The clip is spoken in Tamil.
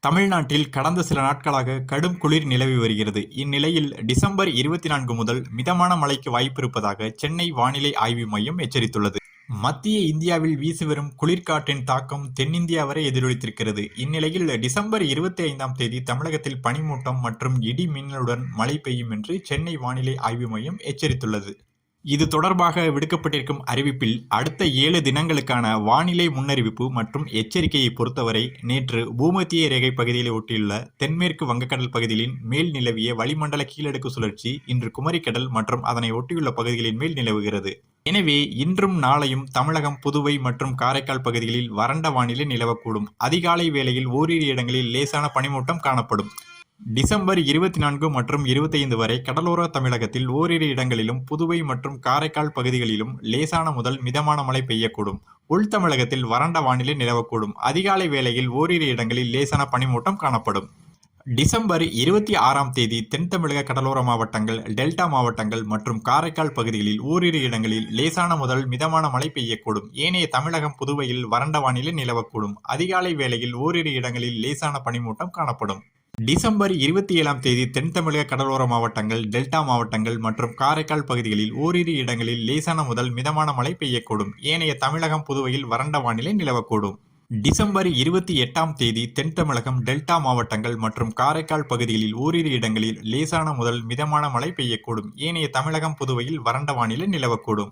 தமிழ்நாட்டில் கடந்த சில நாட்களாக கடும் குளிர் நிலவி வருகிறது. இந்நிலையில் டிசம்பர் 24 முதல் மிதமான மழைக்கு வாய்ப்பிருப்பதாக சென்னை வானிலை ஆய்வு மையம் எச்சரித்துள்ளது. மத்திய இந்தியாவில் வீசி வரும் குளிர்காற்றின் தாக்கம் தென்னிந்தியா வரை எதிரொலித்திருக்கிறது. இந்நிலையில் டிசம்பர் 25ஆம் தேதி தமிழகத்தில் பனிமூட்டம் மற்றும் இடி மின்னலுடன் மழை பெய்யும் என்று சென்னை வானிலை ஆய்வு மையம் எச்சரித்துள்ளது. இது தொடர்பாக விடுக்கப்பட்டிருக்கும் அறிவிப்பில் அடுத்த 7 தினங்களுக்கான வானிலை முன்னறிவிப்பு மற்றும் எச்சரிக்கையை பொறுத்தவரை நேற்று பூமத்திய ரேகை பகுதிகளை ஒட்டியுள்ள தென்மேற்கு வங்கக்கடல் பகுதிகளின் மேல் நிலவிய வளிமண்டல கீழடுக்கு சுழற்சி இன்று குமரிக்கடல் மற்றும் அதனை ஒட்டியுள்ள பகுதிகளின் மேல் நிலவுகிறது. எனவே இன்றும் நாளையும் தமிழகம், புதுவை மற்றும் காரைக்கால் பகுதிகளில் வறண்ட வானிலை நிலவக்கூடும். அதிகாலை வேளையில் ஓரிரு இடங்களில் லேசான பனிமூட்டம் காணப்படும். டிசம்பர் 24 மற்றும் 25 வரை கடலோர தமிழகத்தில் ஓரிரு இடங்களிலும் புதுவை மற்றும் காரைக்கால் பகுதிகளிலும் லேசான முதல் மிதமான மழை பெய்யக்கூடும். உள் தமிழகத்தில் வறண்ட வானிலை நிலவக்கூடும். அதிகாலை வேளையில் ஓரிரு இடங்களில் லேசான பனிமூட்டம் காணப்படும். டிசம்பர் 26ஆம் தேதி தென் தமிழக கடலோர மாவட்டங்கள், டெல்டா மாவட்டங்கள் மற்றும் காரைக்கால் பகுதிகளில் ஓரிரு இடங்களில் லேசான முதல் மிதமான மழை பெய்யக்கூடும். ஏனைய தமிழகம், புதுவையில் வறண்ட வானிலை நிலவக்கூடும். அதிகாலை வேளையில் ஓரிரு இடங்களில் லேசான பனிமூட்டம் காணப்படும். டிசம்பர் 27ஆம் தேதி தென் தமிழக கடலோர மாவட்டங்கள், டெல்டா மாவட்டங்கள் மற்றும் காரைக்கால் பகுதிகளில் ஓரிரு இடங்களில் லேசான முதல் மிதமான மழை பெய்யக்கூடும். ஏனைய தமிழகம், புதுவையில் வறண்ட வானிலை நிலவக்கூடும். டிசம்பர் 28ஆம் தேதி தென் தமிழகம், டெல்டா மாவட்டங்கள் மற்றும் காரைக்கால் பகுதிகளில் ஓரிரு இடங்களில் லேசான முதல் மிதமான மழை பெய்யக்கூடும். ஏனைய தமிழகம், புதுவையில் வறண்ட வானிலை நிலவக்கூடும்.